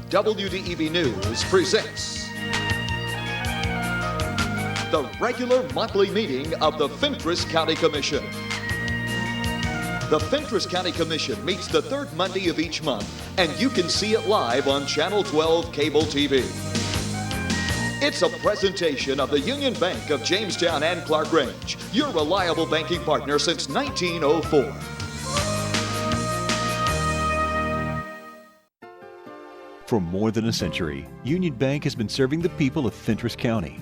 WDEV News presents the regular monthly meeting of the Fentress County Commission. The Fentress County Commission meets the third Monday of each month, and you can see it live on Channel 12 Cable TV. It's a presentation of the Union Bank of Jamestown and Clark Range, your reliable banking partner since 1904. For more than a century, Union Bank has been serving the people of Fentress County.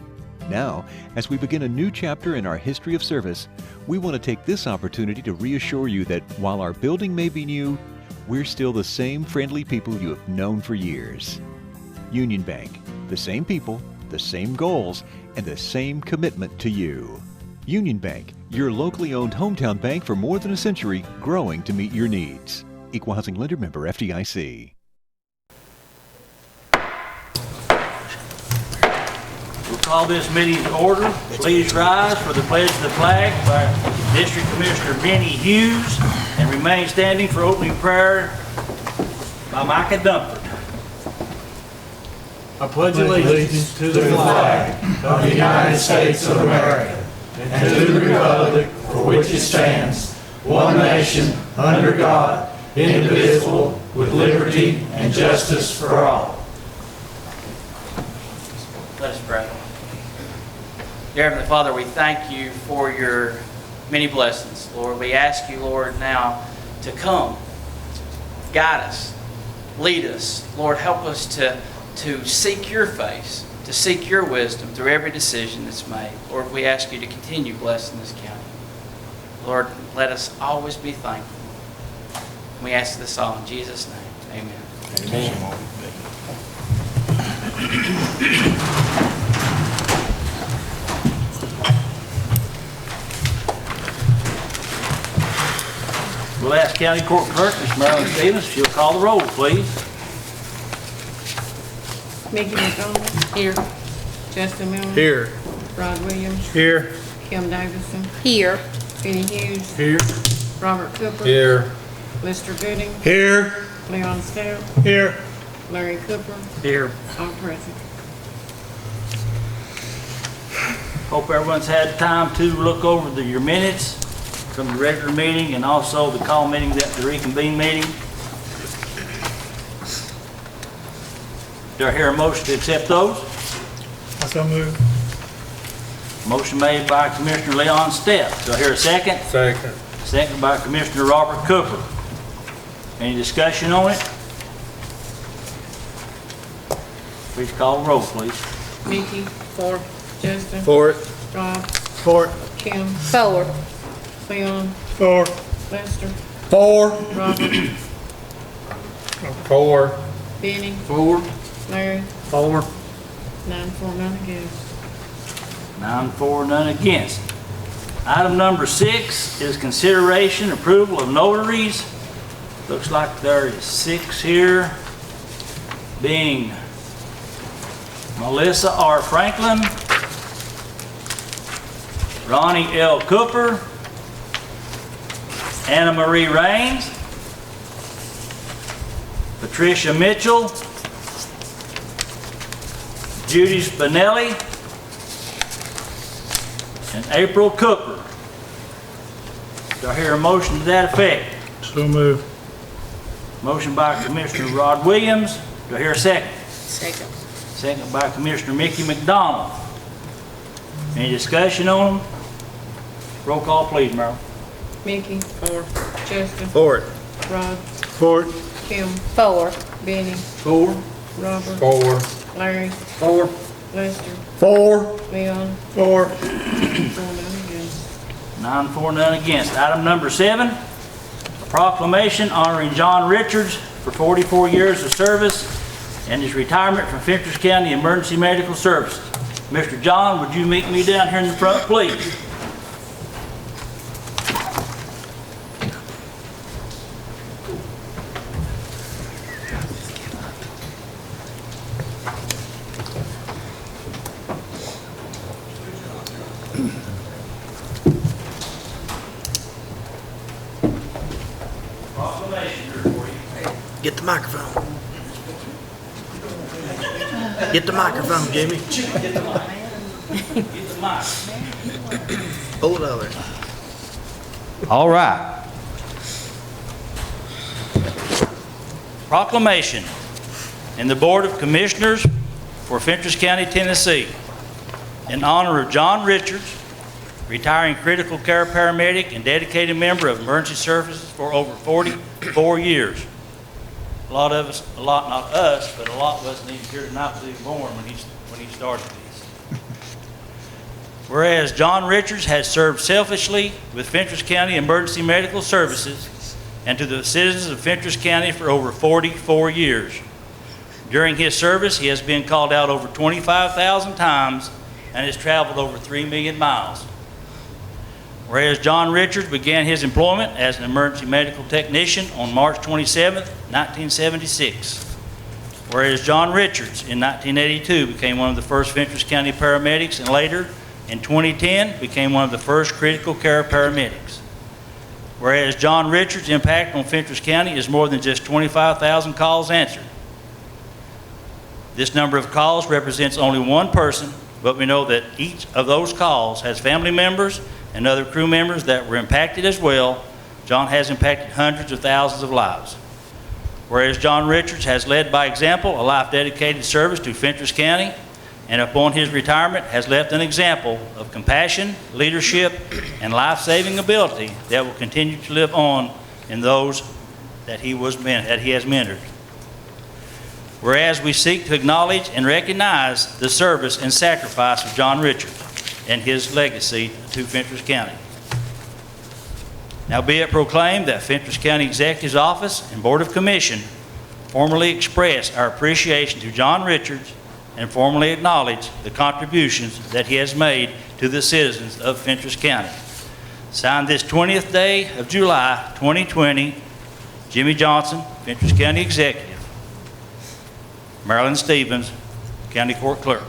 Now, as we begin a new chapter in our history of service, we want to take this opportunity to reassure you that while our building may be new, we're still the same friendly people you have known for years. Union Bank, the same people, the same goals, and the same commitment to you. Union Bank, your locally owned hometown bank for more than a century, growing to meet your needs. Equal Housing Lender Member FDIC. We'll call this meeting to order. Please rise for the pledge of the flag by District Commissioner Benny Hughes and remain standing for opening prayer by Micah Dumford. I pledge allegiance to the flag of the United States of America and to the republic for which it stands, one nation, under God, indivisible, with liberty and justice for all. Let us pray. Dear Heavenly Father, we thank you for your many blessings. Lord, we ask you, Lord, now to come, guide us, lead us. Lord, help us to seek your face, to seek your wisdom through every decision that's made. Lord, we ask you to continue blessing this county. Lord, let us always be thankful. We ask this all in Jesus' name. Amen. Amen. We'll ask County Court Clerk, Ms. Marilyn Stevens, if she'll call the roll, please. Mickey McDonald. Here. Justin Miller. Here. Rod Williams. Here. Kim Davison. Here. Benny Hughes. Here. Robert Cooper. Here. Lester Gooding. Here. Leon Stout. Here. Larry Cooper. Here. All present. Hope everyone's had time to look over your minutes from the regular meeting and also the call meeting, the reconvene meeting. Do I hear a motion to accept those? I so move. Motion made by Commissioner Leon Stepp. Do I hear a second? Second. Second by Commissioner Robert Cooper. Any discussion on it? Please call the roll, please. Mickey. For. Justin. For it. Rod. For it. Kim. Forward. Leon. For. Lester. For. Robert. For. Benny. Four. Larry. 4. 9 for, none against. 9 for, none against. Item number 6 is consideration approval of notaries. Looks like there is 6 here, being Melissa R. Franklin, Ronnie L. Cooper, Anna Marie Raines, Patricia Mitchell, Judy Spinelli, and April Cooper. Do I hear a motion to that effect? So move. Motion by Commissioner Rod Williams. Do I hear a second? Second. Second by Commissioner Mickey McDonald. Any discussion on them? Roll call, please, Merrill. Mickey. For. Justin. For it. Rod. For it. Kim. Forward. Benny. 4. Robert. 4. Larry. 4. Lester. 4. Leon. 4. 4, none against. 9 for, none against. Item number 7, a proclamation honoring John Richards for 44 years of service and his retirement from Fentress County Emergency Medical Services. Mr. John, would you meet me down here in the front, please? Proclamation here for you. Get the microphone. Get the microphone, Jimmy. Get the mic. Get the mic. Pull it over. All right. Proclamation in the Board of Commissioners for Fentress County, Tennessee, in honor of John Richards, retiring critical care paramedic and dedicated member of emergency services for over 44 years. A lot, not us, but a lot of us need to hear not to be born when he started this. Whereas John Richards has served selfishly with Fentress County Emergency Medical Services and to the citizens of Fentress County for over 44 years. During his service, he has been called out over 25,000 times and has traveled over 3 million miles. Whereas John Richards began his employment as an emergency medical technician on March 27, 1976. Whereas John Richards in 1982 became one of the first Fentress County paramedics and later in 2010 became one of the first critical care paramedics. Whereas John Richards' impact on Fentress County is more than just 25,000 calls answered. This number of calls represents only one person, but we know that each of those calls has family members and other crew members that were impacted as well. John has impacted hundreds of thousands of lives. Whereas John Richards has led by example a life-dedicated service to Fentress County, and upon his retirement has left an example of compassion, leadership, and life-saving ability that will continue to live on in those that he has mentored. Whereas we seek to acknowledge and recognize the service and sacrifice of John Richards and his legacy to Fentress County. Now be it proclaimed that Fentress County Executive's Office and Board of Commission formally express our appreciation to John Richards and formally acknowledge the contributions that he has made to the citizens of Fentress County. Signed this 20th day of July 2020, Jimmy Johnson, Fentress County Executive. Marilyn Stevens, County Court Clerk.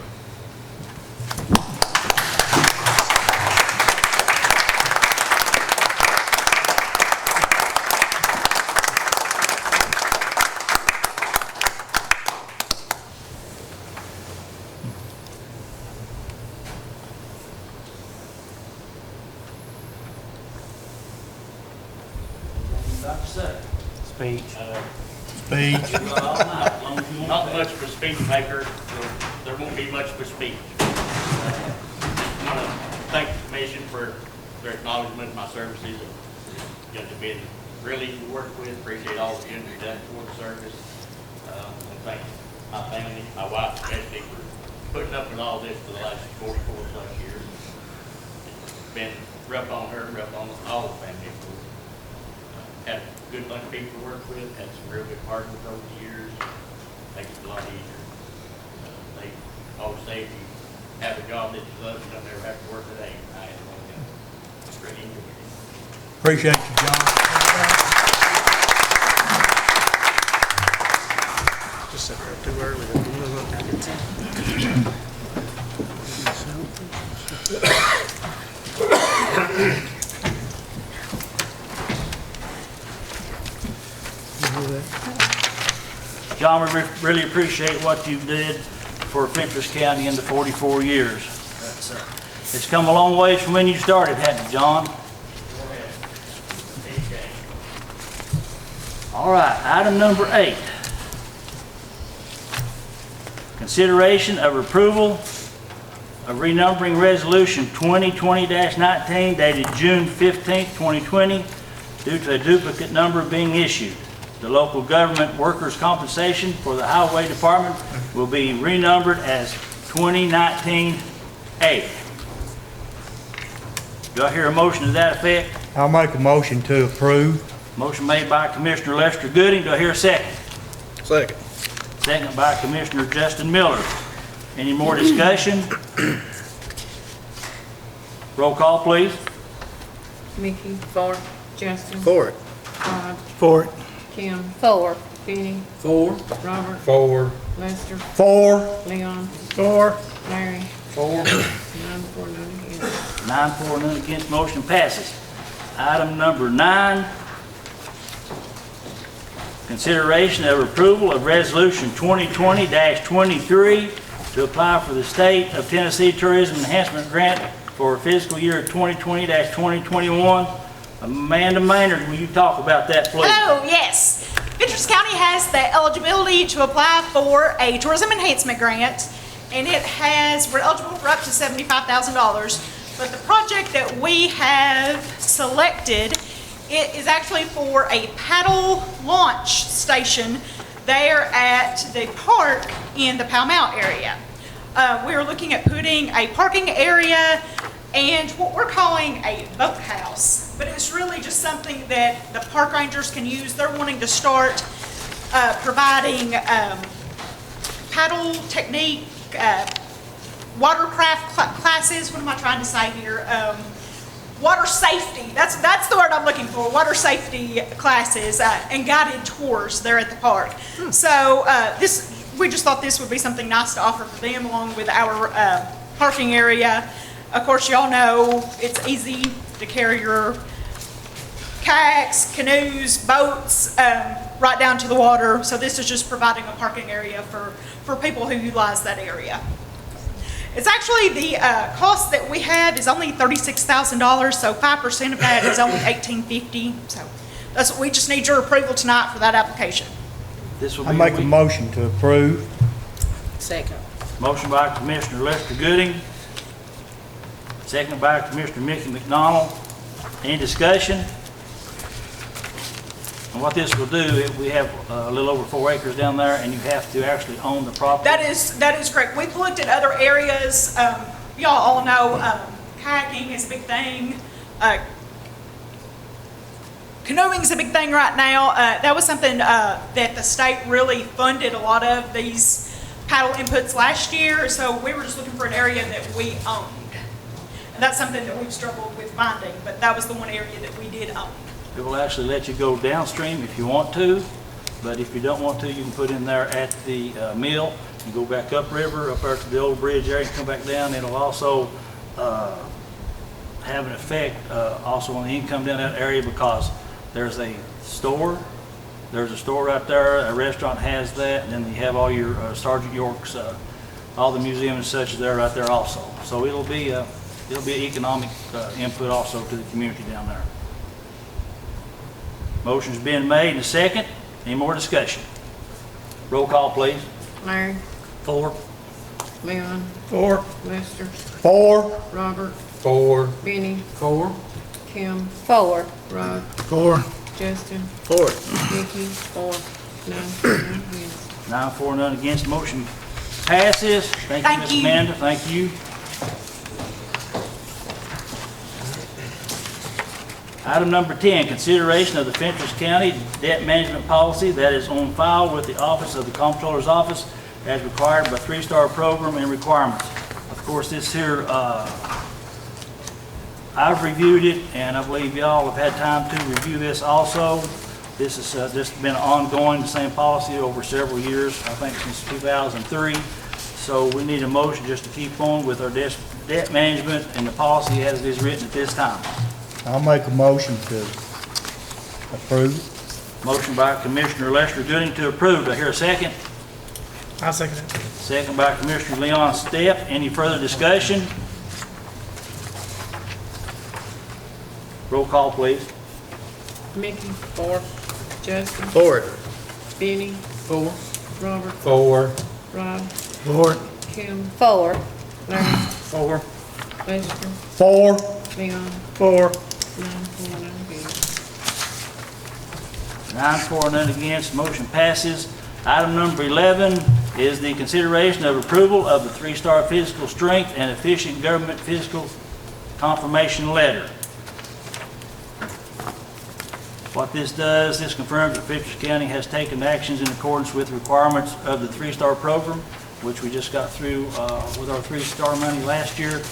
Speech. Not much of a speech maker, so there won't be much of a speech. I want to thank the commission for their acknowledgement of my services. You've been really easy to work with. Appreciate all the you've done for the service. And thank my family, my wife especially, for putting up with all this for the last 44 plus years. It's been rough on her, rough on all the family. Had a good bunch of people to work with, had some real good partners over the years. Makes it a lot easier. They always say if you have a job that you love, you don't ever have to work a day. I had one of them. It's really enjoyed it. Appreciate you, John. Just set her up too early. John, we really appreciate what you did for Fentress County in the 44 years. It's come a long way from when you started, hasn't it, John? All right, item number 8. Consideration of approval of renumbering resolution 2020-19 dated June 15, 2020 due to a duplicate number being issued. The local government workers' compensation for the highway department will be renumbered as 2019A. Do I hear a motion to that effect? I'll make a motion to approve. Motion made by Commissioner Lester Gooding. Do I hear a second? Second. Second by Commissioner Justin Miller. Any more discussion? Roll call, please. Mickey? For. Justin? For it. Todd? For it. Kim? For. Benny? For. Robert? For. Lester? 4. Leon? 4. Larry? 4. 9 for, none against. 9 for, none against, motion passes. Item number 9. Consideration of approval of Resolution 2020-23 to apply for the State of Tennessee Tourism Enhancement Grant for fiscal year 2020-2021. Amanda Maynard, will you talk about that, please? Hello, yes. Fentress County has the eligibility to apply for a tourism enhancement grant, and we're eligible for up to $75,000. But the project that we have selected, it is actually for a paddle launch station there at the park in the Pall Mall area. We're looking at putting a parking area and what we're calling a boathouse, but it's really just something that the park rangers can use. They're wanting to start providing paddle technique, watercraft classes. What am I trying to say here? Water safety. That's the word I'm looking for. Water safety classes and guided tours there at the park. So we just thought this would be something nice to offer for them, along with our parking area. Of course, y'all know it's easy to carry your kayaks, canoes, boats right down to the water. So this is just providing a parking area for people who utilize that area. It's actually the cost that we have is only $36,000, so 5% of that is only $1,850. So that's what we just need your approval tonight for that application. This will I be make a motion to approve. Second. motion by Commissioner Lester Gooding, second by Commissioner Mickey McDonald. Any discussion? And what this will do, we have a little over 4 acres down there, and you have to actually own the property. That is correct. We've looked at other areas. Y'all all know kayaking is a big thing. Canoeing is a big thing right now. That was something that the state really funded a lot of these paddle inputs last year. So we were just looking for an area that we owned. And that's something that we've struggled with finding, but that was the one area that we did own. It will actually let you go downstream if you want to, but if you don't want to, you can put in there at the mill and go back upriver, up there to the old bridge area and come back down. It'll also have an effect also on the income down that area, because there's a store. There's a store right there, a restaurant has that, and then you have all your Sergeant York's, all the museum and such is there right there also. So it'll be an economic input also to the community down there. Motion's been made and second. Any more discussion? Roll call, please. Larry. 4. Leon. 4. Lester. 4. Robert. 4. Benny. 4. Kim. 4. Rod. 4. Justin. 4. Vicky. 4. None against. 9 for, none against. Motion passes. Thank you, Thank Ms. you. Amanda. Thank you. Item number 10, consideration of the Fentress County debt management policy that is on file with the Office of the Comptroller's Office as required by 3-star program and requirements. Of course, this here, I've reviewed it, and I believe y'all have had time to review this also. This has just been ongoing, the same policy over several years, I think since 2003. So we need a motion just to keep on with our debt management and the policy as it is written at this time. I'll make a motion to approve. Motion by Commissioner Lester Gooding to approve. Do I hear a second? I'll second it. Second by Commissioner Leon Stepp. Any further discussion? Roll call, please. Mickey. 4. Justin. 4. Benny. 4. Robert. 4. Rod. 4. Kim. 4. Larry. 4. Lester. 4. Leon. 4. 9 for, none against. 9 for, none against. Motion passes. Item number 11 is the consideration of approval of the 3-star physical strength and efficient government physical confirmation letter. What this does, this confirms that Fentress County has taken actions in accordance with requirements of the 3-star program, which we just got through with our 3-star money last year.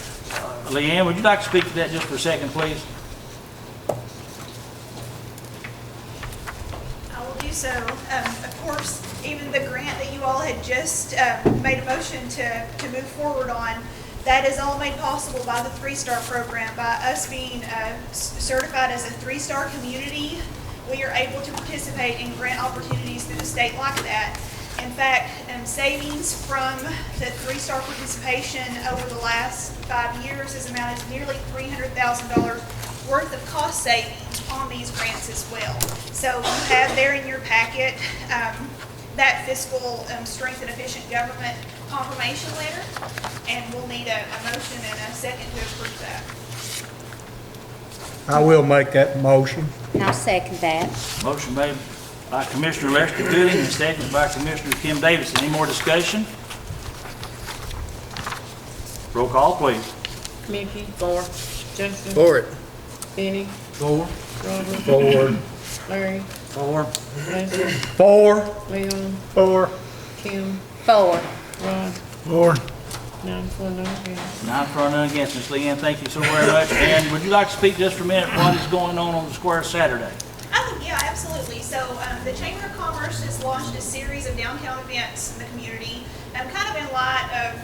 Leanne, would you like to speak to that just for a second, please? I will do so. Of course, even the grant that you all had just made a motion to move forward on, that is all made possible by the 3-star program, by us being certified as a 3-star community. we are able to participate in grant opportunities through the state like that. In fact, savings from the 3-star participation over the last 5 years has amounted to nearly $300,000 worth of cost savings on these grants as well. So you have there in your packet that fiscal strength and efficient government confirmation letter, and we'll need a motion and a second to approve that. I will make that motion. I'll second that. Motion made by Commissioner Lester Gooding and seconded by Commissioner Kim Davidson. Any more discussion? Roll call, please. Mickey? 4. Justin? For it. Benny? 4. Robert? 4. Larry? 4. Leslie? 4. Leon? 4. Kim? 4. Rod? 4. 9 for, none against. 9 for, none against. Ms. Leanne, thank you so very much. And would you like to speak just for a minute what is going on the square Saturday? Oh, yeah, absolutely. So the Chamber of Commerce has launched a series of downtown events in the community, kind of in light of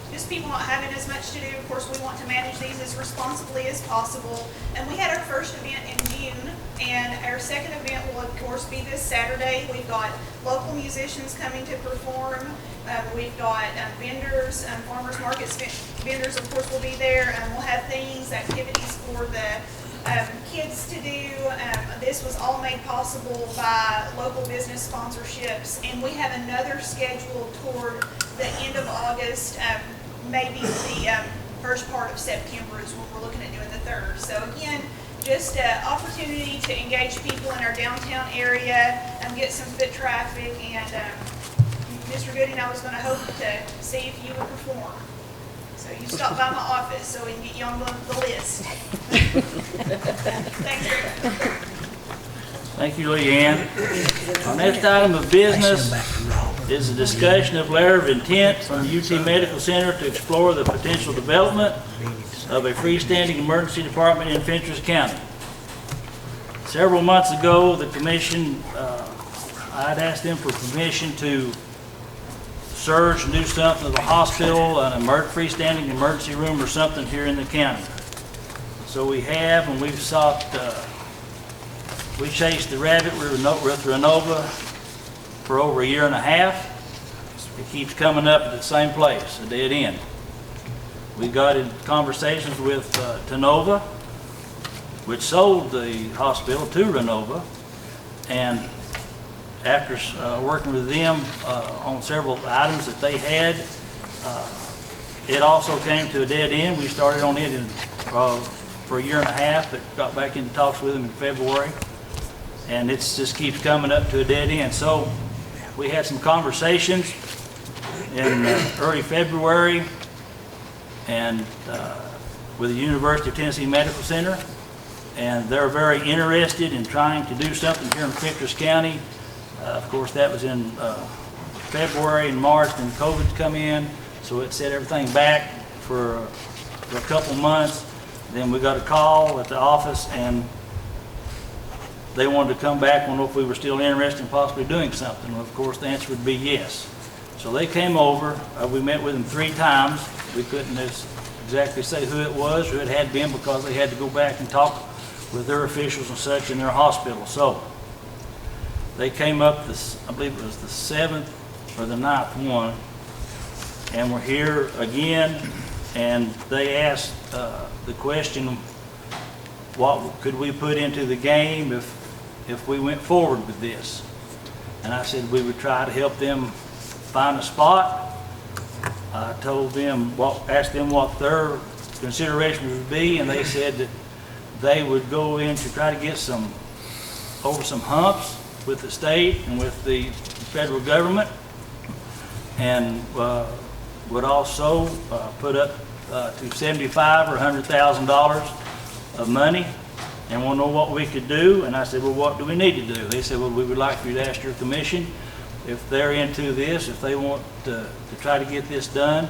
just people not having as much to do. Of course, we want to manage these as responsibly as possible. And we had our first event in June, and our second event will, of course, be this Saturday. We've got local musicians coming to perform. We've got vendors, farmers markets vendors, of course, will be there. We'll have things, activities for the kids to do. This was all made possible by local business sponsorships, and we have another scheduled toward the end of August, maybe the first part of September is when we're looking at doing the 3rd. So again, just an opportunity to engage people in our downtown area and get some foot traffic. And Mr. Gooding, I was going to hope to see if you would perform. So you stop by my office so we can get you on the list. Thanks very much. Thank you, Leanne. Our next item of business is a discussion of letter of intent from the UT Medical Center to explore the potential development of a freestanding emergency department in Fentress County. Several months ago, the commission, I'd asked them for permission to search and do something of a hospital, an freestanding emergency room or something here in the county. So we have, and we've sought, we chased the rabbit with Renova for over a year and a half. It keeps coming up at the same place, a dead end. We got in conversations with Tenova, which sold the hospital to Renova, and after working with them on several items that they had, it also came to a dead end. We started on it for a year and a half, but got back into talks with them in February, and it just keeps coming up to a dead end. So we had some conversations in early February and with the University of Tennessee Medical Center, and they're very interested in trying to do something here in Fentress County. Of course, that was in February and March, then COVID's come in, so it set everything back for a couple months. Then we got a call at the office, and they wanted to come back and know if we were still interested in possibly doing something. Well, of course, the answer would be yes. So they came over. We met with them 3 times. We couldn't exactly say who it was, who it had been, because they had to go back and talk with their officials and such in their hospital. So they came up, I believe it was the 7th or the 9th one, and we're here again, and they asked the question, what could we put into the game if we went forward with this? And I said we would try to help them find a spot. I told them, asked them what their consideration would be, and they said that they would go in to try to get over some humps with the state and with the federal government, and would also put up to $75,000 or $100,000 of money, and want to know what we could do. And I said, well, what do we need to do? They said, well, we would like for you to ask your commission if they're into this, if they want to try to get this done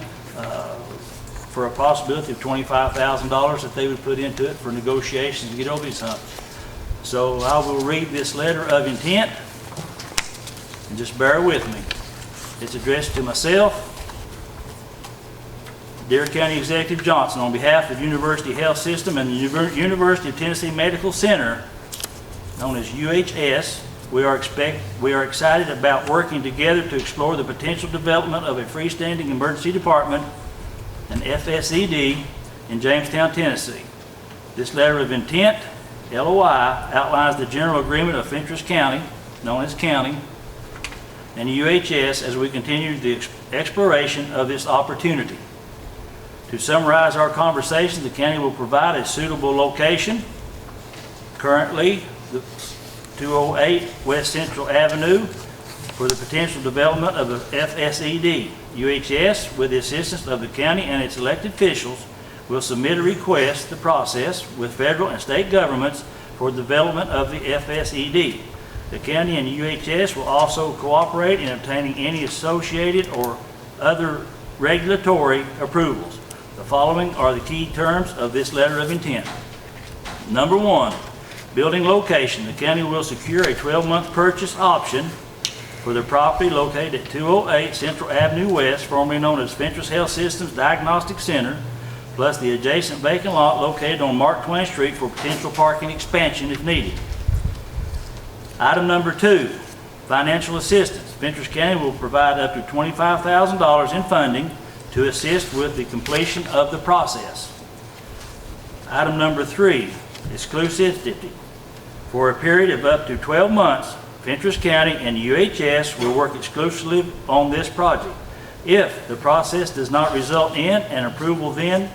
for a possibility of $25,000 that they would put into it for negotiations to get over these humps. So I will read this letter of intent, and just bear with me. It's addressed to myself, Dear County Executive Johnson, on behalf of University Health System and the University of Tennessee Medical Center, known as UHS. We are excited about working together to explore the potential development of a freestanding emergency department, an FSED, in Jamestown, Tennessee. This letter of intent, LOI, outlines the general agreement of Fentress County, known as County, and UHS as we continue the exploration of this opportunity. To summarize our conversation, the county will provide a suitable location. Currently, the 208 West Central Avenue for the potential development of a FSED. UHS, with the assistance of the county and its elected officials, will submit a request to process with federal and state governments for the development of the FSED. The county and UHS will also cooperate in obtaining any associated or other regulatory approvals. The following are the key terms of this letter of intent. Number one, building location. The county will secure a 12-month purchase option for the property located at 208 Central Avenue West, formerly known as Fentress Health Systems Diagnostic Center, plus the adjacent vacant lot located on Mark Twain Street for potential parking expansion if needed. Item number two, financial assistance. Fentress County will provide up to $25,000 in funding to assist with the completion of the process. Item number three, exclusivity. For a period of up to 12 months, Fentress County and UHS will work exclusively on this project. If the process does not result in an approval, then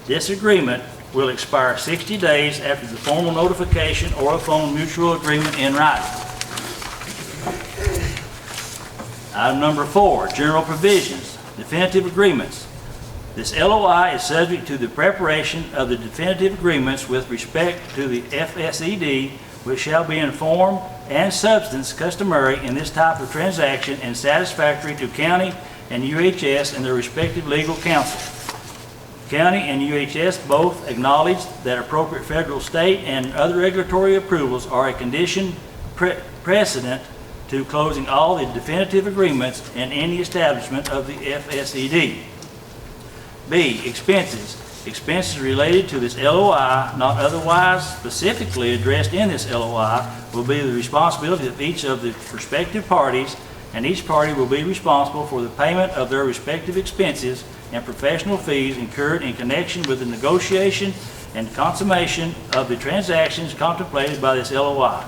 this agreement will expire 60 days after the formal notification or upon mutual agreement in writing. Item number four, general provisions, definitive agreements. This LOI is subject to the preparation of the definitive agreements with respect to the FSED, which shall be in form and substance customary in this type of transaction and satisfactory to county and UHS and their respective legal counsel. County and UHS both acknowledge that appropriate federal, state, and other regulatory approvals are a condition precedent to closing all the definitive agreements in any establishment of the FSED. B, expenses. Expenses related to this LOI, not otherwise specifically addressed in this LOI, will be the responsibility of each of the respective parties, and each party will be responsible for the payment of their respective expenses and professional fees incurred in connection with the negotiation and consummation of the transactions contemplated by this LOI.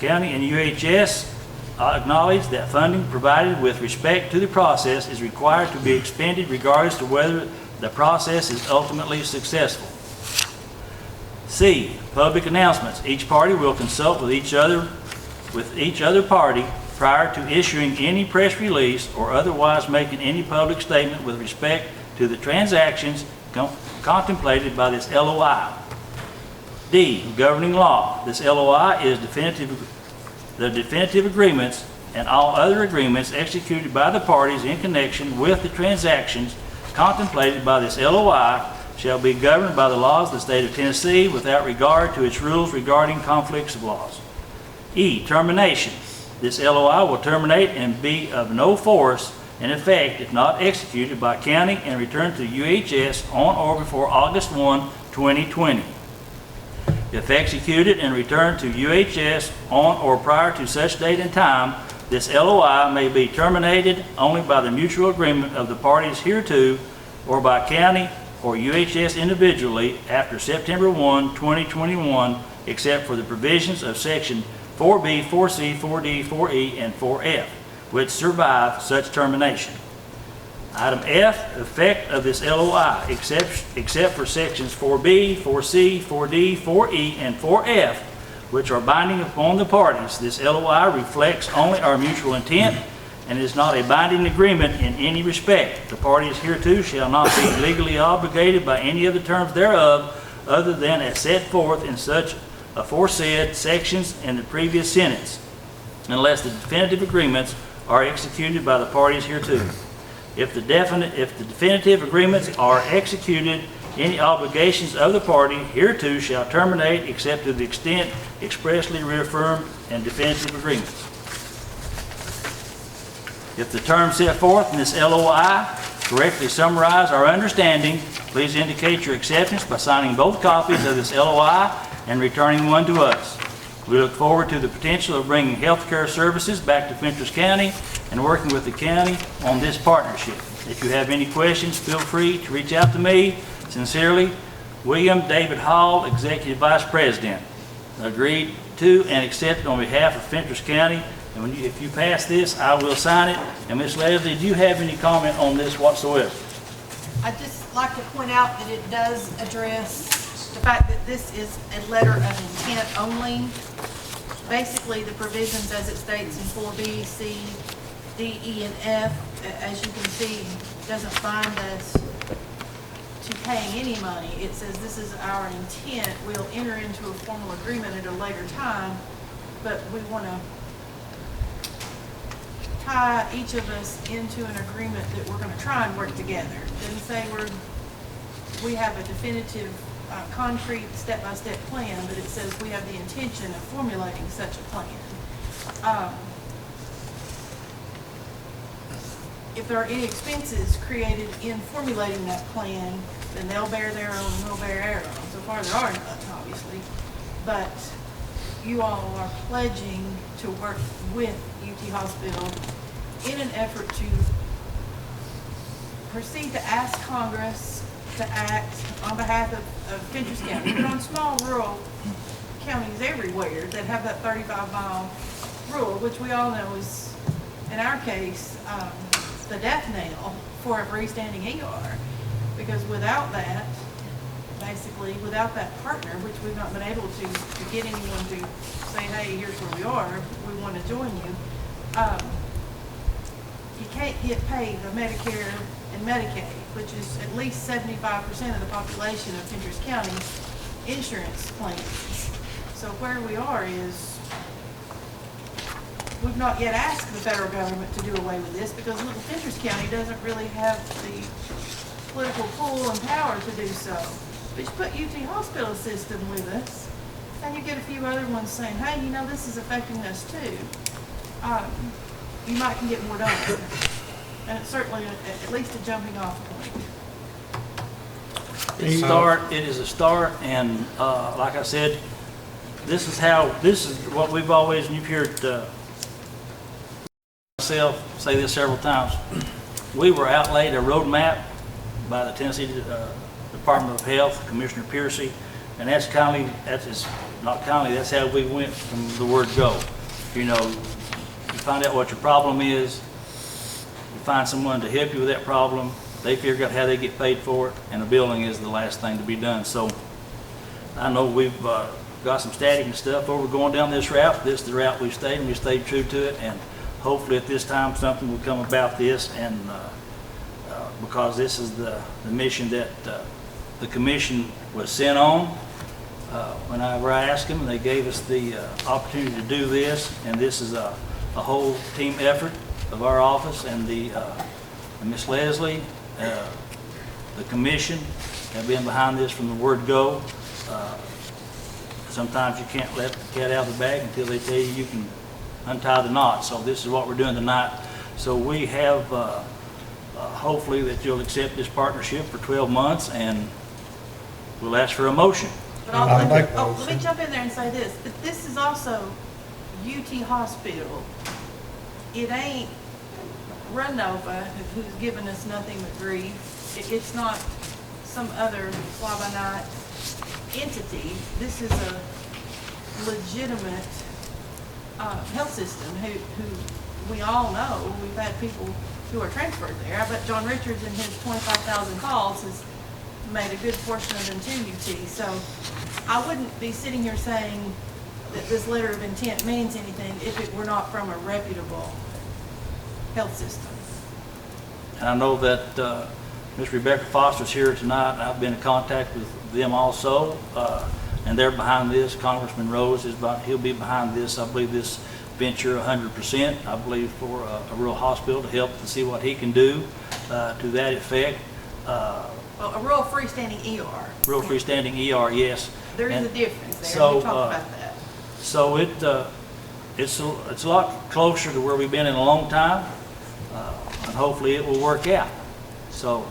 County and UHS acknowledge that funding provided with respect to the process is required to be expended regardless of whether the process is ultimately successful. C, public announcements. Each party will consult with each other party prior to issuing any press release or otherwise making any public statement with respect to the transactions contemplated by this LOI. D, governing law. This LOI is the definitive agreements and all other agreements executed by the parties in connection with the transactions contemplated by this LOI shall be governed by the laws of the state of Tennessee without regard to its rules regarding conflicts of laws. E, termination. This LOI will terminate and be of no force in effect if not executed by county and returned to UHS on or before August 1, 2020. If executed and returned to UHS on or prior to such date and time, this LOI may be terminated only by the mutual agreement of the parties hereto or by county or UHS individually after September 1, 2021, except for the provisions of Section 4B, 4C, 4D, 4E, and 4F, which survive such termination. Item F, effect of this LOI, except for Sections 4B, 4C, 4D, 4E, and 4F, which are binding upon the parties. This LOI reflects only our mutual intent and is not a binding agreement in any respect. The parties hereto shall not be legally obligated by any of the terms thereof other than as set forth in such aforesaid sections in the previous sentence, unless the definitive agreements are executed by the parties hereto. If the definitive agreements are executed, any obligations of the party hereto shall terminate except to the extent expressly reaffirmed in definitive agreements. If the terms set forth in this LOI correctly summarize our understanding, please indicate your acceptance by signing both copies of this LOI and returning one to us. We look forward to the potential of bringing healthcare services back to Fentress County and working with the county on this partnership. If you have any questions, feel free to reach out to me. Sincerely, William David Hall, Executive Vice President. Agreed to and accepted on behalf of Fentress County. And if you pass this, I will sign it. And Ms. Leslie, do you have any comment on this whatsoever? I'd just like to point out that it does address the fact that this is a letter of intent only. Basically, the provisions as it states in 4B, C, D, E, and F, as you can see, doesn't bind us to paying any money. It says this is our intent. We'll enter into a formal agreement at a later time, but we want to tie each of us into an agreement that we're going to try and work together. It doesn't say we have a definitive, concrete, step-by-step plan, but it says we have the intention of formulating such a plan. If there are any expenses created in formulating that plan, then they'll bear their own and we'll bear our own. So far, there are none, obviously. But you all are pledging to work with UT Hospital in an effort to proceed to ask Congress to act on behalf of Fentress County, but on small rural counties everywhere that have that 35-mile rule, which we all know is, in our case, the death knell for a freestanding ER. Because without that, basically, without that partner, which we've not been able to get anyone to say, hey, here's where we are, we want to join you, you can't get paid the Medicare and Medicaid, which is at least 75% of the population of Fentress County insurance plans. So where we are is, we've not yet asked the federal government to do away with this because little Fentress County doesn't really have the political pull and power to do so. But you put UT Hospital system with us, and you get a few other ones saying, hey, you know, this is affecting us too. You might can get more done. And it's certainly at least a jumping off point. It is a start, and like I said, this is what we've always, and you've heard myself say this several times. We were outlaid a roadmap by the Tennessee Department of Health, Commissioner Piercy, and that's how we went from the word go. You know, you find out what your problem is, you find someone to help you with that problem, they figure out how they get paid for it, and the billing is the last thing to be done. So I know we've got some static and stuff, but we're going down this route. This is the route we've stayed, and we stayed true to it, and hopefully at this time something will come about this, and because this is the mission that the commission was sent on. Whenever I asked them, they gave us the opportunity to do this, and this is a whole team effort of our office and Miss Leslie, the commission have been behind this from the word go. Sometimes you can't let the cat out of the bag until they tell you can untie the knot. So this is what we're doing tonight. So we have hopefully that you'll accept this partnership for 12 months, and we'll ask for a motion. But let me jump in there and say this. But this is also UT Hospital. It ain't Runova who's given us nothing but grief. It's not some other fly-by-night entity. This is a legitimate health system who we all know. We've had people who are transferred there. I bet John Richards in his 25,000 calls has made a good portion of them to UT. So I wouldn't be sitting here saying that this letter of intent means anything if it were not from a reputable health system. And I know that Ms. Rebecca Foster's here tonight. I've been in contact with them also, and they're behind this. Congressman Rose he'll be behind this. I believe this venture 100%. I believe for a rural hospital to help to see what he can do to that effect. Well, a rural freestanding ER. Rural freestanding ER, yes. There is a difference there. So, we talked about that. So it's a lot closer to where we've been in a long time, and hopefully it will work out. So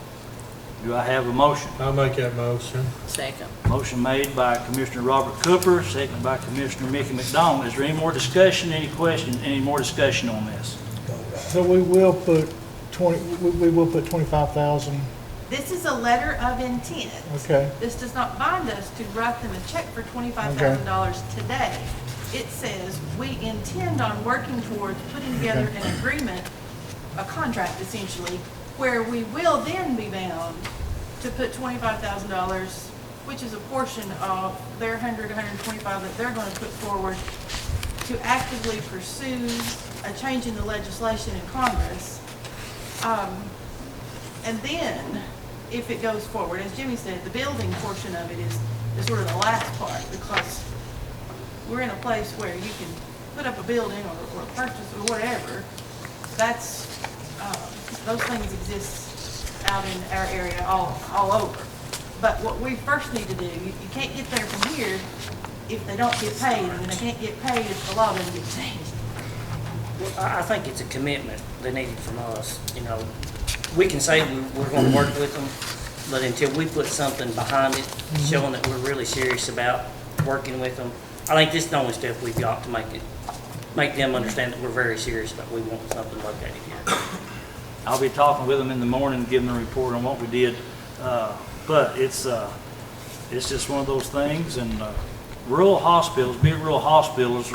Do I have a motion? I'll make that motion. Second. Motion made by Commissioner Robert Cooper, seconded by Commissioner Mickey McDonald. Is there any more discussion, any questions, any more discussion on this? So we will put 25,000, This is a letter of intent. okay. This does not bind us to write them a check for $25,000 today. It says we intend on working towards putting together an agreement, a contract essentially, where we will then be bound to put $25,000, which is a portion of their 125 that they're going to put forward, to actively pursue a change in the legislation in Congress. And then, if it goes forward, as Jimmy said, the building portion of it is sort of the last part, because we're in a place where you can put up a building or purchase or whatever. That's, those things exist out in our area all over. But what we first need to do, you can't get there from here if they don't get paid, and they can't get paid if the law doesn't get changed. Well, I think it's a commitment they needed from us. You know, we can say we're going to work with them, but until we put something behind it, showing that we're really serious about working with them, I think this is the only step we've got to make them understand that we're very serious about we want something located here. I'll be talking with them in the morning, giving them a report on what we did. But it's just one of those things, and rural hospitals, big rural hospitals,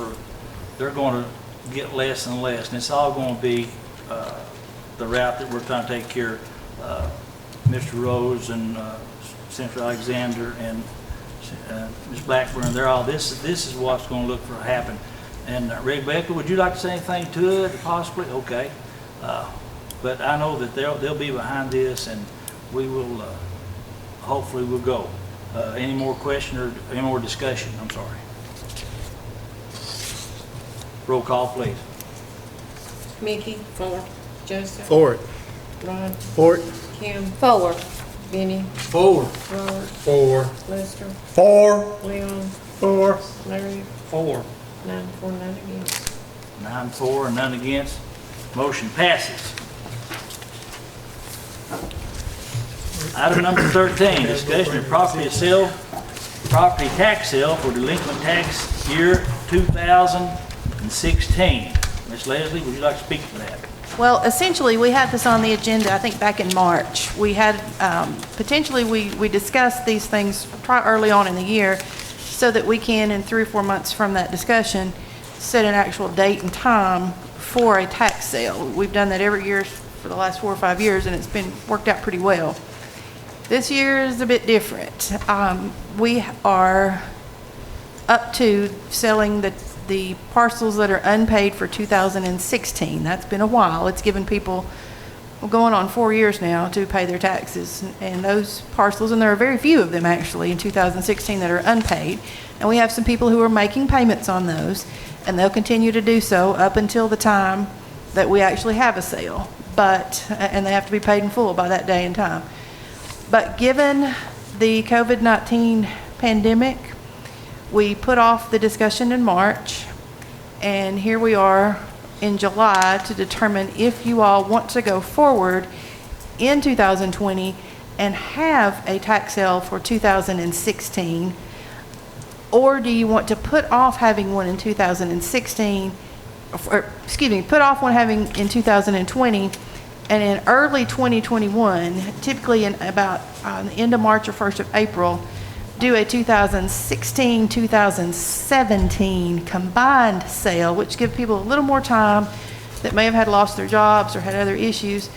they're going to get less and less, and it's all going to be the route that we're trying to take care of. Mr. Rose and Senator Alexander and Ms. Blackburn, they're all, this is what's going to look for happen. And Rebecca, would you like to say anything to it, possibly? Okay. But I know that they'll be behind this, and we will, hopefully we'll go. Any more question or any more discussion? I'm sorry. Roll call, please. Mickey? For. Joseph? For it. Ron? For it. Kim? For. Benny? For. Robert? For. Lester? 4. Leon? 4. Larry? 4. 9 for, none against. 9 for and none against. Motion passes. Item number 13, discussion of property tax sale for delinquent tax year 2016. Ms. Leslie, would you like to speak to that? Well, essentially, we had this on the agenda, I think, back in March. We had, potentially, we discussed these things early on in the year so that we can, in 3 or 4 months from that discussion, set an actual date and time for a tax sale. We've done that every year for the last 4 or 5 years, and it's been worked out pretty well. This year is a bit different. We are up to selling the parcels that are unpaid for 2016. That's been a while. It's given people going on 4 years now to pay their taxes. And those parcels, and there are very few of them actually in 2016 that are unpaid. And we have some people who are making payments on those, and they'll continue to do so up until the time that we actually have a sale. And they have to be paid in full by that day and time. But given the COVID-19 pandemic, we put off the discussion in March, and here we are in July to determine if you all want to go forward in 2020 and have a tax sale for 2016, or do you want to put off having one in 2016, put off one having in 2020, and in early 2021, typically in about the end of March or 1st of April, do a 2016-2017 combined sale, which give people a little more time that may have lost their jobs or had other issues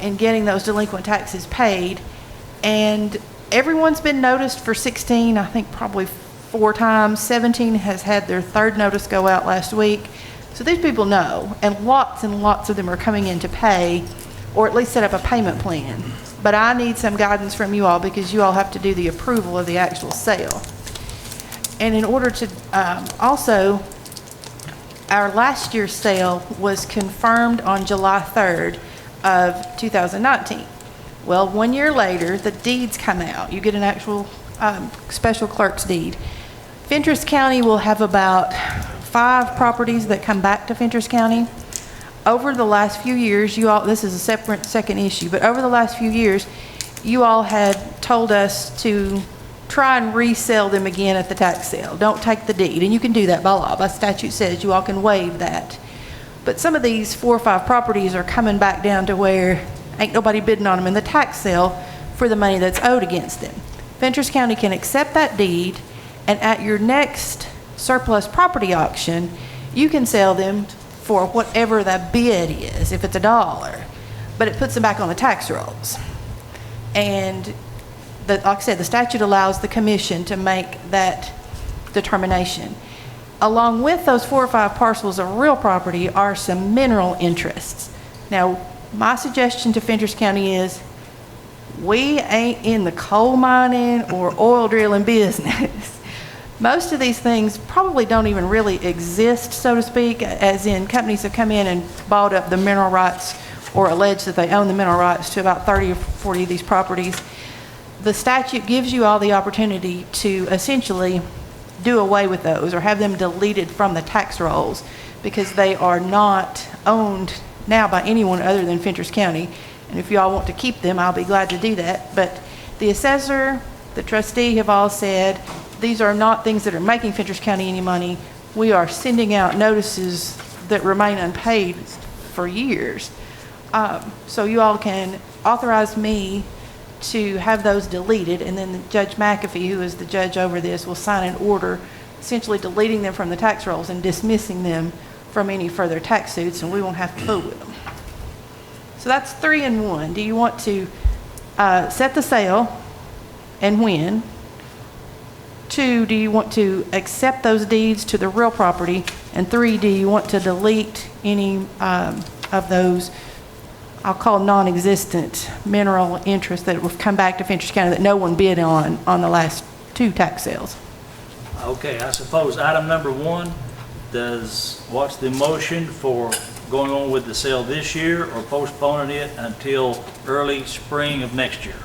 in getting those delinquent taxes paid. And everyone's been noticed for 16, I think probably 4 times. 17 has had their 3rd notice go out last week. So these people know, and lots of them are coming in to pay, or at least set up a payment plan. But I need some guidance from you all because you all have to do the approval of the actual sale. And in order to, also, our last year's sale was confirmed on July 3rd of 2019. Well, 1 year later, the deeds come out. You get an actual special clerk's deed. Fentress County will have about 5 properties that come back to Fentress County. Over the last few years, this is a separate second issue, but over the last few years, you all had told us to try and resell them again at the tax sale. Don't take the deed, and you can do that by law. By statute says you all can waive that. But some of these 4 or 5 properties are coming back down to where ain't nobody bidding on them in the tax sale for the money that's owed against them. Fentress County can accept that deed, and at your next surplus property auction, you can sell them for whatever the bid is, if it's $1, but it puts them back on the tax rolls. And like I said, the statute allows the commission to make that determination. Along with those 4 or 5 parcels of real property are some mineral interests. Now, my suggestion to Fentress County is, we ain't in the coal mining or oil drilling business. Most of these things probably don't even really exist, so to speak, as in companies have come in and bought up the mineral rights or alleged that they own the mineral rights to about 30 or 40 of these properties. The statute gives you all the opportunity to essentially do away with those or have them deleted from the tax rolls because they are not owned now by anyone other than Fentress County. And if you all want to keep them, I'll be glad to do that. But the assessor, the trustee have all said, these are not things that are making Fentress County any money. We are sending out notices that remain unpaid for years. So you all can authorize me to have those deleted, and then Judge McAfee, who is the judge over this, will sign an order essentially deleting them from the tax rolls and dismissing them from any further tax suits, and we won't have to fool with them. So that's 3 and 1. Do you want to set the sale and when? 2, do you want to accept those deeds to the real property? And 3, do you want to delete any of those, I'll call non-existent mineral interests that have come back to Fentress County that no one bid on the last 2 tax sales? Okay, I suppose item number 1, what's the motion for going on with the sale this year or postponing it until early spring of next year?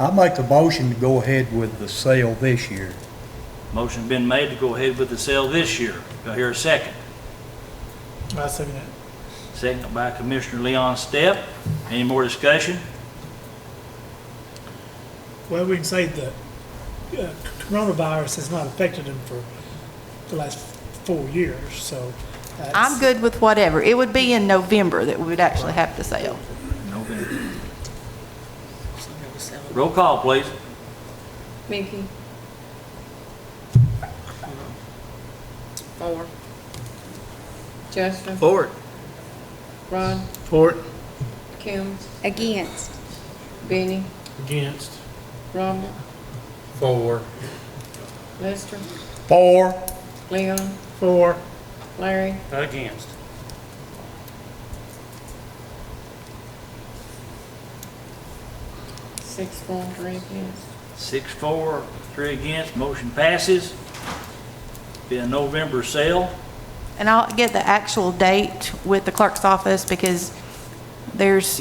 I make a motion to go ahead with the sale this year. Motion's been made to go ahead with the sale this year. Do I hear a second? I second that. Second by Commissioner Leon Stepp. Any more discussion? Well, we can say that coronavirus has not affected them for the last 4 years, so. I'm good with whatever. It would be in November that we would actually have the sale. November. Roll call, please. Mickey. 4. Justin. For it. Ron. For it. Kim. Against. Benny. Against. Robert. 4. Lester. 4. Leon. 4. Larry. Against. Six, 4, 3 against. 6-4, 3 against, motion passes. Be a November sale. And I'll get the actual date with the clerk's office because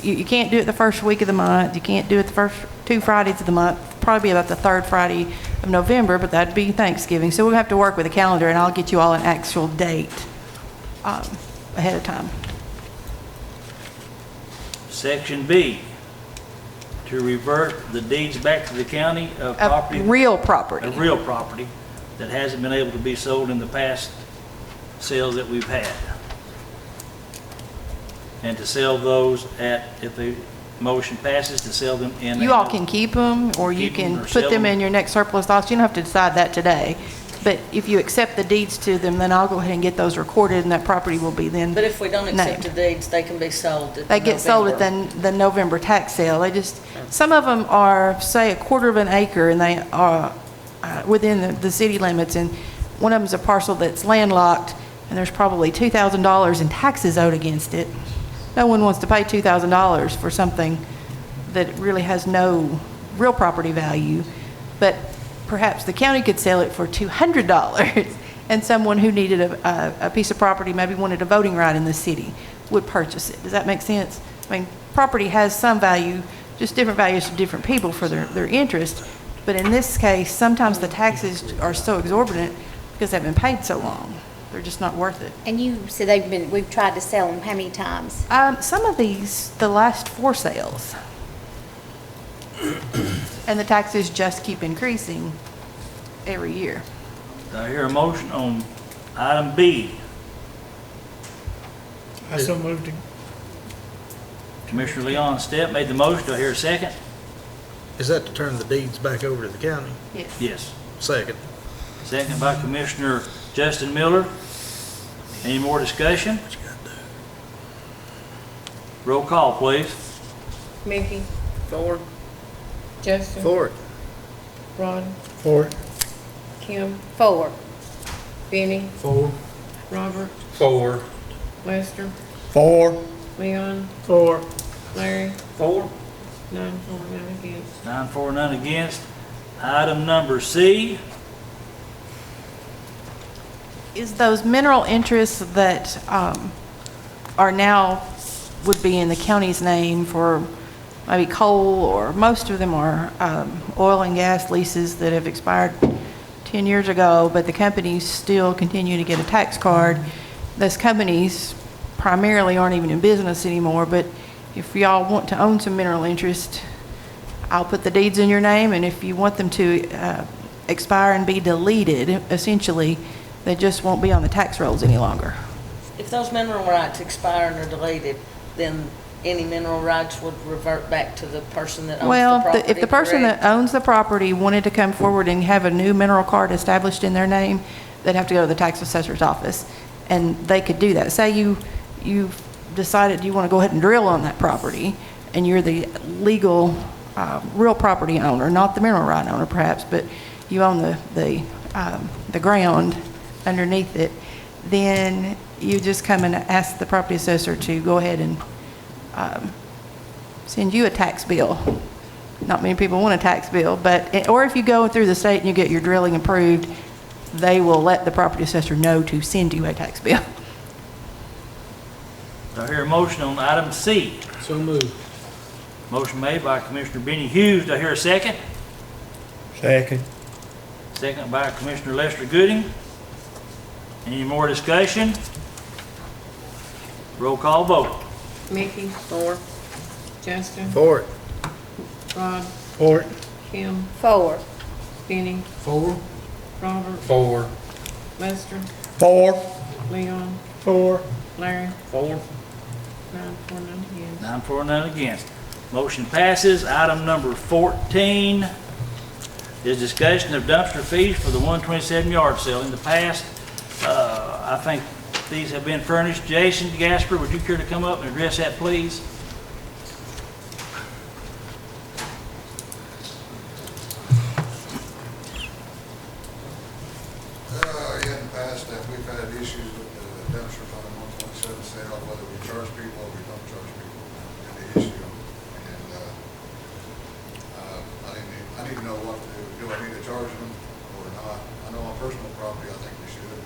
you can't do it the first week of the month. You can't do it the first 2 Fridays of the month. Probably about the 3rd Friday of November, but that'd be Thanksgiving. So we'll have to work with the calendar, and I'll get you all an actual date ahead of time. Section B, to revert the deeds back to the county of property. Real property. Of real property that hasn't been able to be sold in the past sales that we've had. And to sell those if the motion passes, to sell them in. You all can keep them, or you can put them in your next surplus auction. You don't have to decide that today. But if you accept the deeds to them, then I'll go ahead and get those recorded, and that property will be then. But if we don't accept named. the deeds, they can be sold at They get sold at the November tax sale. Some of them are, say, 1/4 of an acre, and they are within the city limits, and one of them is a parcel that's landlocked, and there's probably $2,000 in taxes owed against it. No one wants to pay $2,000 for something that really has no real property value, but perhaps the county could sell it for $200, and someone who needed a piece of property, maybe wanted a voting right in the city, would purchase it. Does that make sense? I mean, property has some value, just different values to different people for their interest, but in this case, sometimes the taxes are so exorbitant because they've been paid so long. They're just not worth it. And you said we've tried to sell them how many times? Some of these, the last 4 sales. And the taxes just keep increasing every year. Do I hear a motion on item B? I so moved to Commissioner Leon Stepp made the motion. Do I hear a second? Is that to turn the deeds back over to the county? Yes. Yes. Second. Second by Commissioner Justin Miller. Any more discussion? Roll call, please. Mickey. For. Justin. For it. Rod. for it. Kim. 4. Benny. 4. Robert. 4. Lester. 4. Leon. 4. Larry. 4. 9 for, 9 against. 9 for, none against. Item number C. Is those mineral interests that are now, would be in the county's name for maybe coal, or most of them are oil and gas leases that have expired 10 years ago, but the companies still continue to get a tax card. Those companies primarily aren't even in business anymore, but if y'all want to own some mineral interest, I'll put the deeds in your name, and if you want them to expire and be deleted, essentially, they just won't be on the tax rolls any longer. If those mineral rights expire and are deleted, then any mineral rights would revert back to the person that owns the property, If the person correct? that owns the property wanted to come forward and have a new mineral card established in their name, they'd have to go to the tax assessor's office, and they could do that. Say you've decided you want to go ahead and drill on that property, and you're the legal, real property owner, not the mineral right owner perhaps, but you own the ground underneath it, then you just come and ask the property assessor to go ahead and send you a tax bill. Not many people want a tax bill, but, or if you go through the state and you get your drilling approved, they will let the property assessor know to send you a tax bill. Do I hear a motion on item C? So moved. Motion made by Commissioner Benny Hughes. Do I hear a second? Second. Second by Commissioner Lester Gooding. Any more discussion? Roll call vote. Mickey. For. Justin. For it. Rod. For it. Kim. 4. Benny. 4. Robert. 4. Lester. 4. Leon. 4. Larry. 4. 9 for, 9 against. 9 for, none against. Motion passes. Item number 14 is discussion of dumpster fees for the 127 yard sale. In the past, I think these have been furnished. Jason Gasper, would you care to come up and address that, please? In the past, we've had issues with the dumpsters on the 127 sale, whether we charge people or we don't charge people, and the issue. And I need to know what to do. Do I need to charge them or not? I know on personal property, I think we should.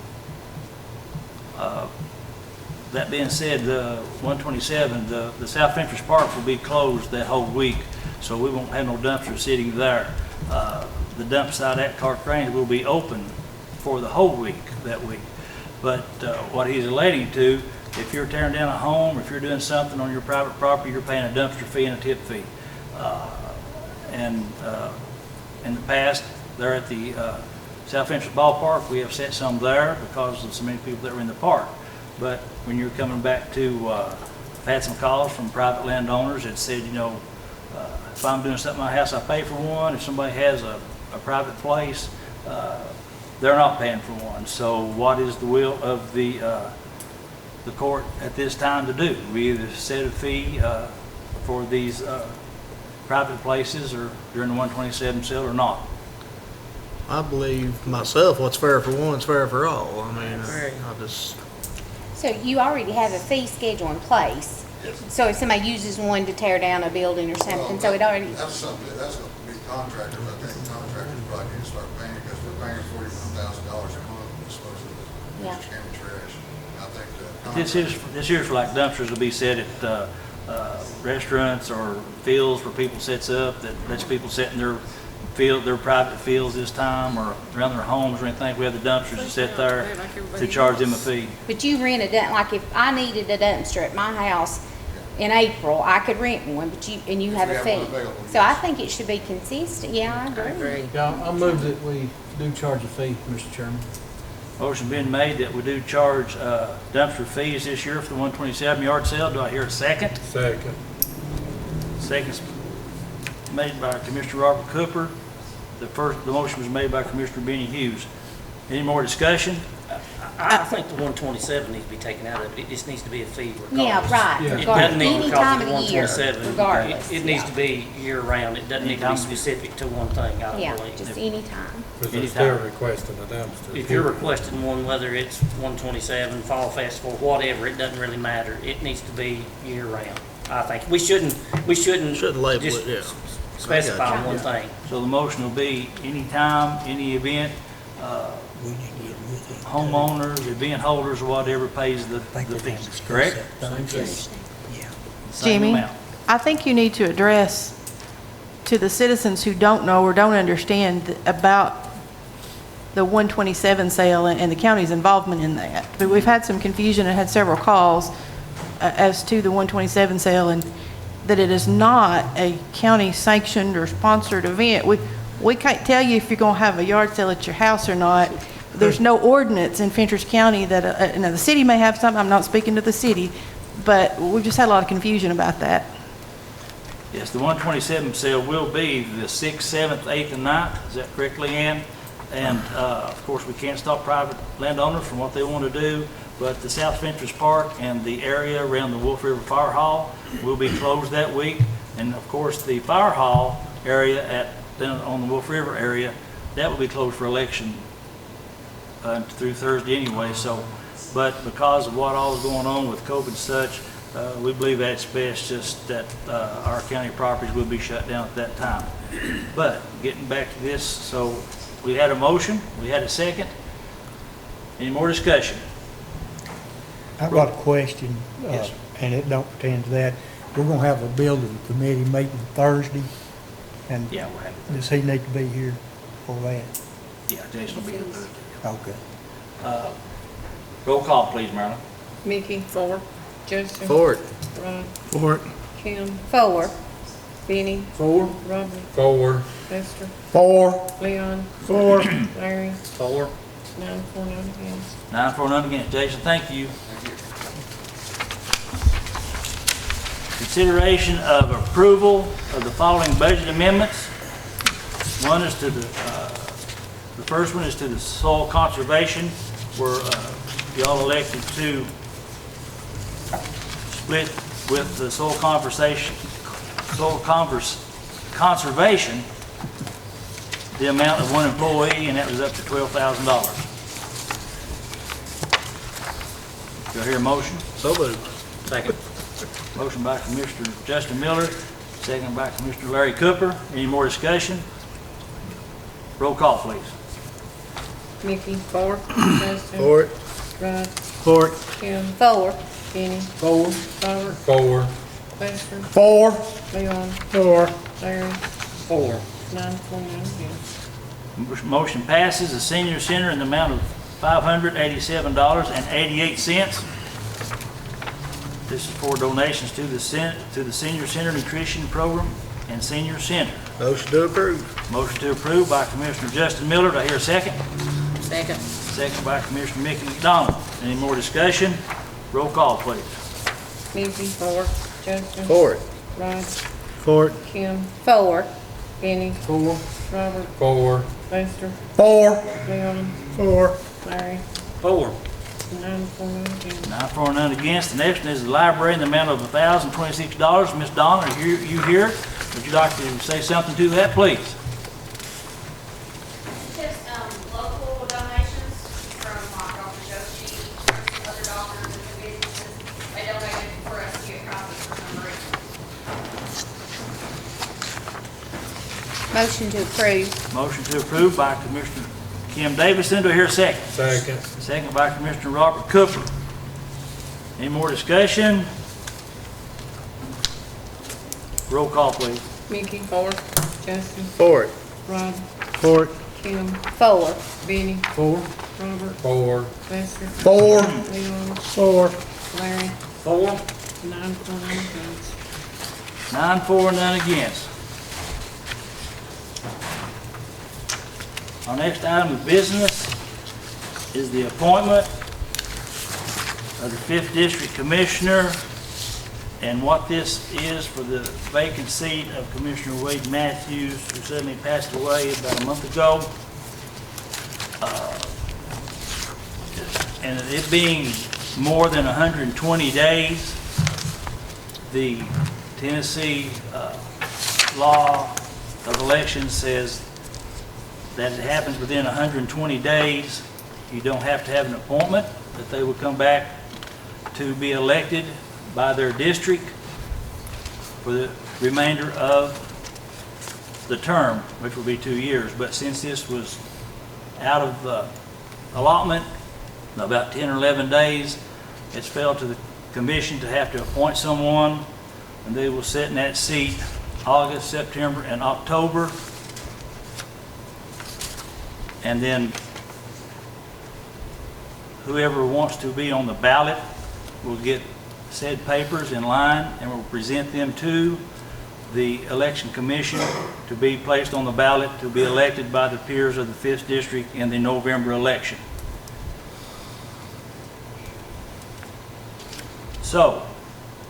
That being said, the 127, the South Fentress Park will be closed that whole week, so we won't have no dumpsters sitting there. The dump site at Clark Range will be open for the whole week that week. But what he's relating to, if you're tearing down a home, if you're doing something on your private property, you're paying a dumpster fee and a tip fee. And in the past, there at the South Fentress Ballpark, we have set some there because of so many people that were in the park. But when you're coming back to, I've had some calls from private landowners that said, you know, if I'm doing something in my house, I pay for one. If somebody has a private place, they're not paying for one. So what is the will of the court at this time to do? We either set a fee for these private places or during the 127 sale or not. I believe myself, what's fair for one is fair for all. I mean, I just... So you already have a fee schedule in place? Yes. So if somebody uses one to tear down a building or something, so it already... That's something, that's a big contractor. I think contractors probably need to start paying because we're paying $41,000 a month disposal of Yeah. county trash. I think that This here's for like dumpsters will be set at restaurants or fields where people sets up, that lets people sit in their private fields this time, or around their homes or anything. We have the dumpsters to sit there to charge them a fee. But you rent a dump, like if I needed a dumpster at my house, in April, I could rent one, but you have we a have fee. one available, So I think it should be consistent. Yeah, I agree. Yeah, I'll move that we do charge a fee, Mr. Chairman. Motion been made that we do charge dumpster fees this year for the 127 yard sale. Do I hear a second? Second. Second's made by Commissioner Robert Cooper. The motion was made by Commissioner Benny Hughes. Any more discussion? I think the 127 needs to be taken out of it. It just needs to be a fee regardless. Yeah, right. Yeah. It Regardless. doesn't need Any to cost time the of the year, 127. regardless. It needs yeah. to be year-round. It doesn't need to be specific to one thing, I Yeah, believe. just any time. Because they're they're still requesting a dumpster. If you're requesting one, whether it's 127, Fall Festival, whatever, it doesn't really matter. It needs to be year-round. I think we shouldn't label just it, yeah. specify one thing. So the motion will be anytime, any event, homeowners, event holders, or whatever pays the fees, correct? Same Jimmy, amount. I think you need to address to the citizens who don't know or don't understand about the 127 sale and the county's involvement in that. But we've had some confusion and had several calls as to the 127 sale, and that it is not a county sanctioned or sponsored event. We can't tell you if you're going to have a yard sale at your house or not. There's no ordinance in Fentress County that, now the city may have some, I'm not speaking to the city, but we've just had a lot of confusion about that. Yes, the 127 sale will be the 6th, 7th, 8th, and 9th. Is that correct, Leanne? And, of course, we can't stop private landowners from what they want to do, but the South Fentress Park and the area around the Wolf River Fire Hall will be closed that week. And, of course, the fire hall area down on the Wolf River area, that will be closed for election through Thursday anyway. So, but because of what all is going on with COVID and such, we believe that's best just that our county properties will be shut down at that time. But getting back to this, so we had a motion, we had a second. Any more discussion? I've got a question, Yes. and it don't pertain to that. We're gonna have a building committee meeting Thursday, and Yeah, we'll have it. does he need to be here for that? Yeah, Jason will be in Thursday. Okay. Roll call, please, Marilyn. Mickey. For. Justin. For it. Rod. For it. Kim. 4. Benny. 4. Robert. 4. Lester. 4. Leon. 4. Larry. 4. 9, 4, none against. 9 for, none against. Jason, thank you. Consideration of approval of the following budget amendments. One is to the first one is to the soil conservation, where y'all elected to split with the soil conservation, the amount of one employee, and that was up to $12,000. Do I hear a motion? So moved. Second. Motion by Commissioner Justin Miller, second by Commissioner Larry Cooper. Any more discussion? Roll call, please. Mickey. For. Justin. For it. Rod. For it. Kim. 4. Benny. 4. Robert. 4. Lester. 4. Leon. 4. Larry. 4. 9, 4, none against. Motion passes. The senior center in the amount of $587.88. This is for donations to the senior center nutrition program and senior center. Motion to approve. Motion to approve by Commissioner Justin Miller. Do I hear a second? Second. Second by Commissioner Mickey McDonald. Any more discussion? Roll call, please. Mickey. For. Justin. For it. Rod. For it. Kim. 4. Benny. 4. Robert. 4. Lester. 4. Leon. 4. Larry. 4. 9, 4, none against. 9 for, none against. The next one is the library in the amount of $1,026. Ms. Donna, are you here? Would you like to say something to that, please? Just local donations from Dr. Joshi, other doctors and the businesses. They donated for us to get copies for some reason. Motion to approve. Motion to approve by Commissioner Kim Davison. Do I hear a second? Second. Second by Commissioner Robert Cooper. Any more discussion? Roll call, please. Mickey. For. Justin. For it. Rod. For it. Kim. 4. Benny. 4. Robert. 4. Lester. 4. Leon. 4. Larry. 4. 9 for, 9 against. 9 for, none against. Our next item of business is the appointment of the 5th District Commissioner, and what this is for the vacant seat of Commissioner Wade Matthews, who suddenly passed away about a month ago. And it being more than 120 days, the Tennessee law of elections says that it happens within 120 days. You don't have to have an appointment, that they will come back to be elected by their district for the remainder of the term, which will be 2 years. But since this was out of allotment, about 10 or 11 days, it's fell to the commission to have to appoint someone, and they will sit in that seat August, September, and October. And then whoever wants to be on the ballot will get said papers in line and will present them to the election commission to be placed on the ballot to be elected by the peers of the 5th District in the November election. So,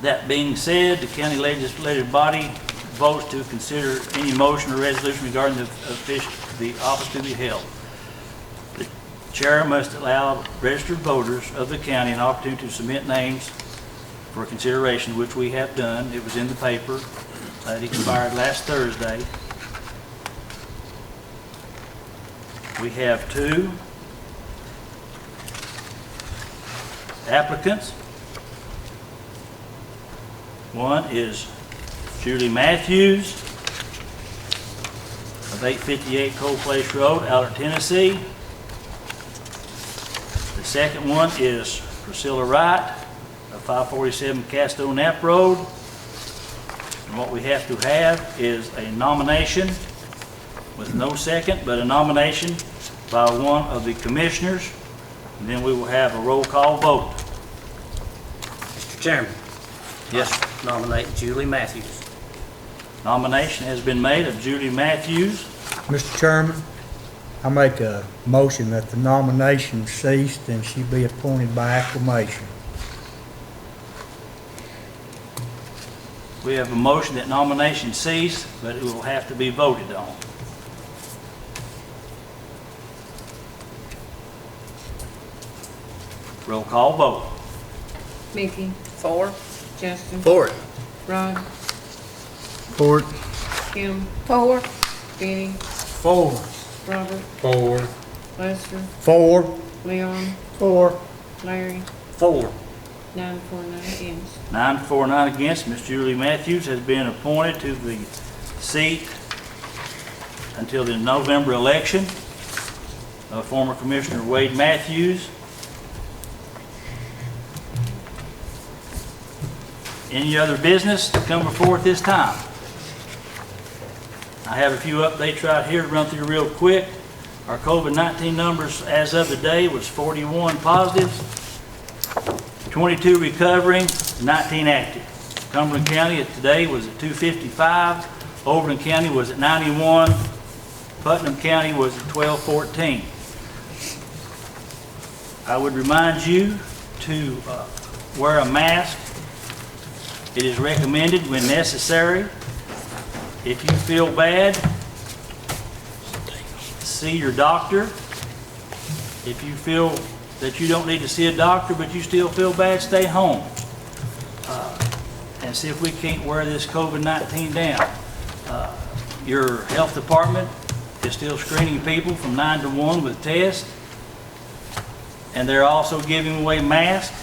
that being said, the county legislative body votes to consider any motion or resolution regarding the office to be held. The chair must allow registered voters of the county an opportunity to submit names for consideration, which we have done. It was in the paper. It expired last Thursday. We have 2 applicants. One is Julie Matthews of 858 Cold Place Road, Allard, Tennessee. The second one is Priscilla Wright of 547 Casto Knapp Road. And what we have to have is a nomination with no second, but a nomination by one of the commissioners. And then we will have a roll call vote. Mr. Chairman. Yes. Nominate Julie Matthews. Nomination has been made of Julie Matthews. Mr. Chairman, I make a motion that the nomination ceased and she be appointed by acclamation. We have a motion that nomination cease, but it will have to be voted on. Roll call vote. Mickey. 4. Justin. 4. Rod. 4. Kim. 4. Benny. 4. Robert. 4. Lester. 4. Leon. 4. Larry. 4. 9 for, 9 against. 9 for, 9 against. Ms. Julie Matthews has been appointed to the seat until the November election of former Commissioner Wade Matthews. Any other business to come before at this time? I have a few updates right here to run through real quick. Our COVID-19 numbers as of today was 41 positives, 22 recovering, 19 active. Cumberland County today was at 255. Overland County was at 91. Putnam County was at 1214. I would remind you to wear a mask. It is recommended when necessary. If you feel bad, see your doctor. If you feel that you don't need to see a doctor but you still feel bad, stay home. And see if we can't wear this COVID-19 down. Your health department is still screening people from 9 to 1 with tests. And they're also giving away masks.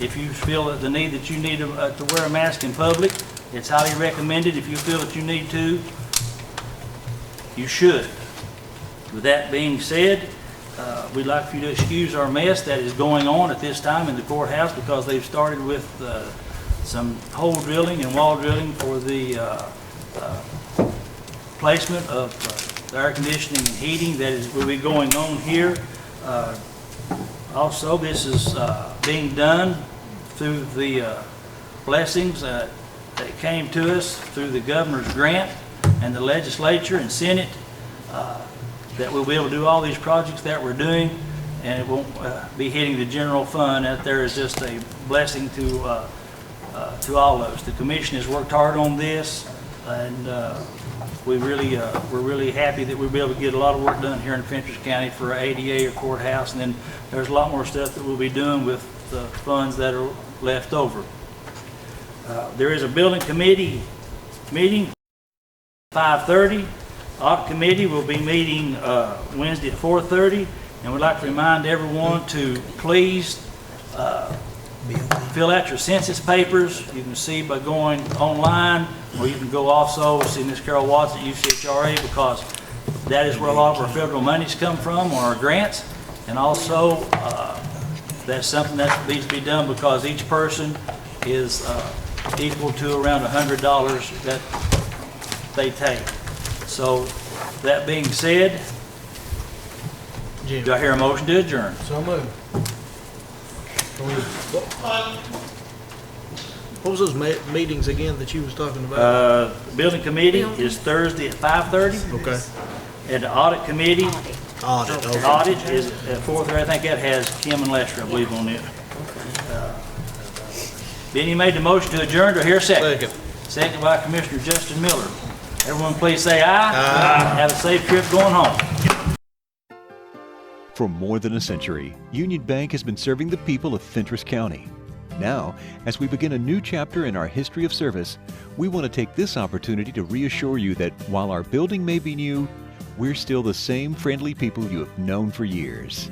If you feel that the need that you need to wear a mask in public, it's highly recommended. If you feel that you need to, you should. With that being said, we'd like for you to excuse our mess that is going on at this time in the courthouse because they've started with some hole drilling and wall drilling for the placement of the air conditioning and heating that will be going on here. Also, this is being done through the blessings that came to us through the governor's grant and the legislature and Senate, that we'll be able to do all these projects that we're doing, and it won't be hitting the general fund. That there is just a blessing to all of us. The commission has worked hard on this, and we're really happy that we'll be able to get a lot of work done here in Fentress County for ADA or courthouse, and then there's a lot more stuff that we'll be doing with the funds that are left over. There is a building committee meeting, 5:30. Audit committee will be meeting Wednesday at 4:30, and we'd like to remind everyone to please fill out your census papers. You can see by going online, or you can go also see Ms. Carol Watts at UCHRA, because that is where a lot of our federal monies come from, or our grants. And also, that's something that needs to be done because each person is equal to around $100 that they take. So, that being said, do I hear a motion to adjourn? So moved. What was those meetings again that you was talking about? Building committee is Thursday at 5:30. Okay. And the audit committee, Audit. Okay. audit is at 4:30. I think that has Kim and Lester, I believe, on it. Benny made the motion to adjourn. Do I hear a second? Second. Second by Commissioner Justin Miller. Everyone please say aye. Aye. Have a safe trip going home. For more than a century, Union Bank has been serving the people of Fentress County. Now, as we begin a new chapter in our history of service, we want to take this opportunity to reassure you that while our building may be new, we're still the same friendly people you have known for years.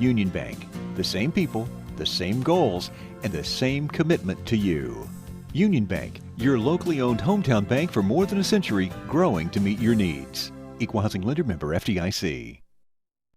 Union Bank, the same people, the same goals, and the same commitment to you. Union Bank, your locally owned hometown bank for more than a century, growing to meet your needs. Equal housing lender, member FDIC.